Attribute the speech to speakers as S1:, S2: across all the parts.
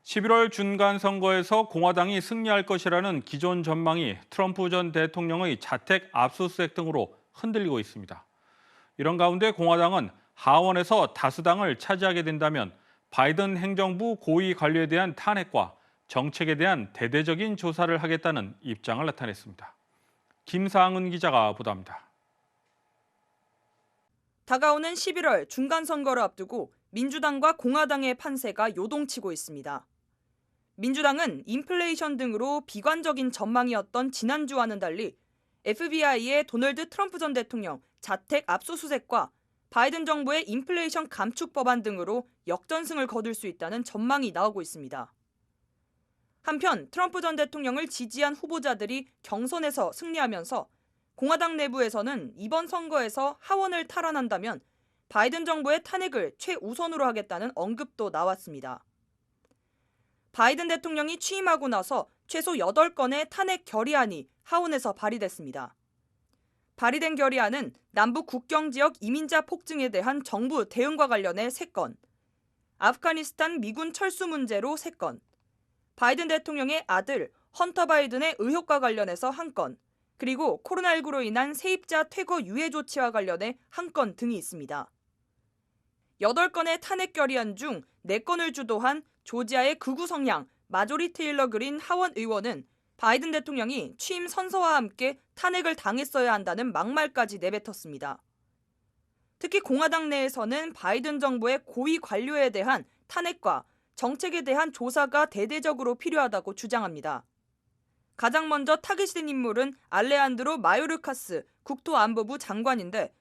S1: 11월 중간 선거에서 공화당이 승리할 것이라는 기존 전망이 트럼프 전 대통령의 자택 압수수색 등으로 흔들리고 있습니다. 이런 가운데 공화당은 하원에서 다수당을 차지하게 된다면 바이든 행정부 고위 관료에 대한 탄핵과 정책에 대한 대대적인 조사를 하겠다는 입장을 나타냈습니다. 김상은 기자가 보도합니다.
S2: 다가오는 11월 중간선거를 앞두고 민주당과 공화당의 판세가 요동치고 있습니다. 민주당은 인플레이션 등으로 비관적인 전망이었던 지난주와는 달리 FBI의 도널드 트럼프 전 대통령 자택 압수수색과 바이든 정부의 인플레이션 감축 법안 등으로 역전승을 거둘 수 있다는 전망이 나오고 있습니다. 한편 트럼프 전 대통령을 지지한 후보자들이 경선에서 승리하면서 공화당 내부에서는 이번 선거에서 하원을 탈환한다면 바이든 정부의 탄핵을 최우선으로 하겠다는 언급도 나왔습니다. 바이든 대통령이 취임하고 나서 최소 8건의 탄핵 결의안이 하원에서 발의됐습니다. 발의된 결의안은 남북 국경지역 이민자 폭증에 대한 정부 대응과 관련해 3건, 아프가니스탄 미군 철수 문제로 3건, 바이든 대통령의 아들 헌터 바이든의 의혹과 관련해서 1건, 그리고 코로나19로 인한 세입자 퇴거 유예 조치와 관련해 1건 등이 있습니다. 8건의 탄핵 결의안 중 4건을 주도한 조지아의 극우 성향 마조리 테일러 그린 하원 의원은 바이든 대통령이 취임 선서와 함께 탄핵을 당했어야 한다는 막말까지 내뱉었습니다. 특히 공화당 내에서는 바이든 정부의 고위 관료에 대한 탄핵과 정책에 대한 조사가 대대적으로 필요하다고 주장합니다. 가장 먼저 타깃이 된 인물은 알레한드로 마요르카스 국토안보부 장관인데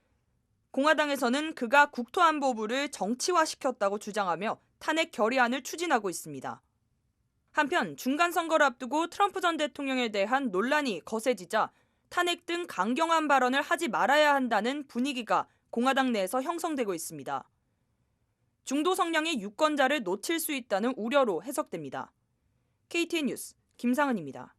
S2: 공화당에서는 그가 국토안보부를 정치화시켰다고 주장하며 탄핵 결의안을 추진하고 있습니다. 한편 중간선거를 앞두고 트럼프 전 대통령에 대한 논란이 거세지자 탄핵 등 강경한 발언을 하지 말아야 한다는 분위기가 공화당 내에서 형성되고 있습니다. 중도 성향의 유권자를 놓칠 수 있다는 우려로 해석됩니다. KTN 뉴스 김상은입니다.